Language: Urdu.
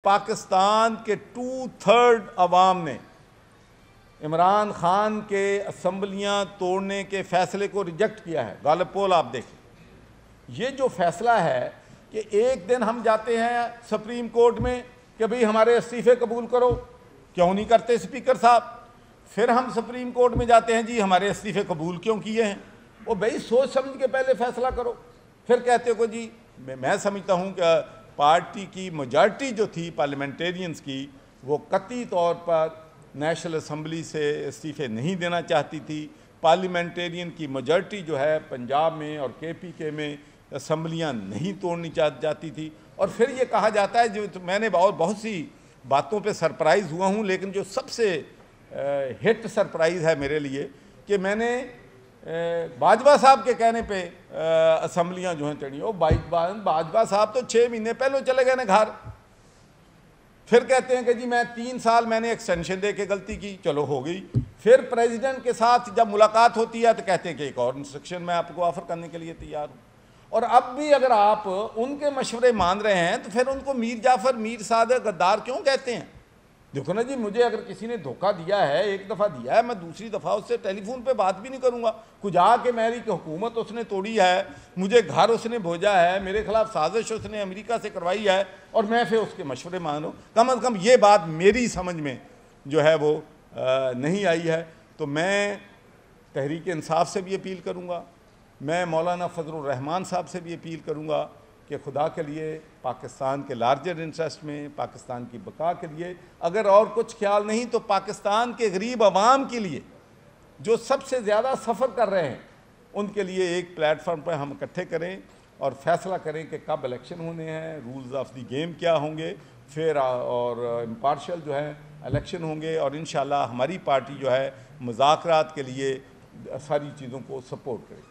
پاکستان کے 2/3 عوام نے عمران خان کے اسمبلیاں توڑنے کے فیصلے کو ریجیکٹ کیا ہے۔ غالب پول آپ دیکھیں، یہ جو فیصلہ ہے کہ ایک دن ہم جاتے ہیں سپریم کورٹ میں کہ بھئی ہمارے استعفے قبول کرو، کیوں نہیں کرتے اسپیکر صاحب؟ پھر ہم سپریم کورٹ میں جاتے ہیں جی ہمارے استعفے قبول کیوں کیے ہیں؟ وہ بھئی سوچ سمجھ کے پہلے فیصلہ کرو، پھر کہتے ہو جی میں سمجھتا ہوں کہ پارٹی کی میجارٹی جو تھی پارلیمنٹیرینز کی، وہ قطعی طور پر نیشنل اسمبلی سے استعفے نہیں دینا چاہتی تھی۔ پارلیمنٹیرین کی میجارٹی جو ہے پنجاب میں اور کے پی کے میں اسمبلیاں نہیں توڑنی چاہتی تھی۔ اور پھر یہ کہا جاتا ہے، جو میں نے بہت سی باتوں پہ سرپرائز ہوا ہوں، لیکن جو سب سے ہٹ سرپرائز ہے میرے لیے کہ میں نے باجوہ صاحب کے کہنے پہ اسمبلیاں جو ہیں چڑھی، باجوہ صاحب تو 6 مہینے پہلے چلے گئے نا گھر۔ پھر کہتے ہیں کہ جی میں 3 سال میں نے ایکسٹینشن دے کے غلطی کی، چلو ہو گئی۔ پھر پریزیڈنٹ کے ساتھ جب ملاقات ہوتی ہے تو کہتے ہیں کہ ایک اور انسٹرکشن میں آپ کو آفر کرنے کے لیے تیار ہوں۔ اور اب بھی اگر آپ ان کے مشورے مان رہے ہیں تو پھر ان کو میر جعفر، میر صادق، غدار کیوں کہتے ہیں؟ دیکھو نا جی، مجھے اگر کسی نے دھوکہ دیا ہے، ایک دفعہ دیا ہے، میں دوسری دفعہ اس سے ٹیلی فون پہ بات بھی نہیں کروں گا۔ کچھ آ کے میری حکومت اس نے توڑی ہے، مجھے گھر اس نے بھیجا ہے، میرے خلاف سازش اس نے امریکہ سے کروائی ہے، اور میں پھر اس کے مشورے مانوں، کم از کم یہ بات میری سمجھ میں جو ہے وہ نہیں آئی ہے۔ تو میں تحریک انصاف سے بھی اپیل کروں گا، میں مولانا فضل الرحمان صاحب سے بھی اپیل کروں گا کہ خدا کے لیے پاکستان کے لارجر انٹرسٹ میں، پاکستان کی بقا کے لیے، اگر اور کچھ خیال نہیں تو پاکستان کے غریب عوام کے لیے جو سب سے زیادہ سفر کر رہے ہیں، ان کے لیے ایک پلیٹ فارم پر ہم اکٹھے کریں اور فیصلہ کریں کہ کب الیکشن ہونے ہیں، رولز آف دی گیم کیا ہوں گے، پھر اور امپارشل جو ہے الیکشن ہوں گے، اور انشاءاللہ ہماری پارٹی جو ہے مذاکرات کے لیے ساری چیزوں کو سپورٹ کرے۔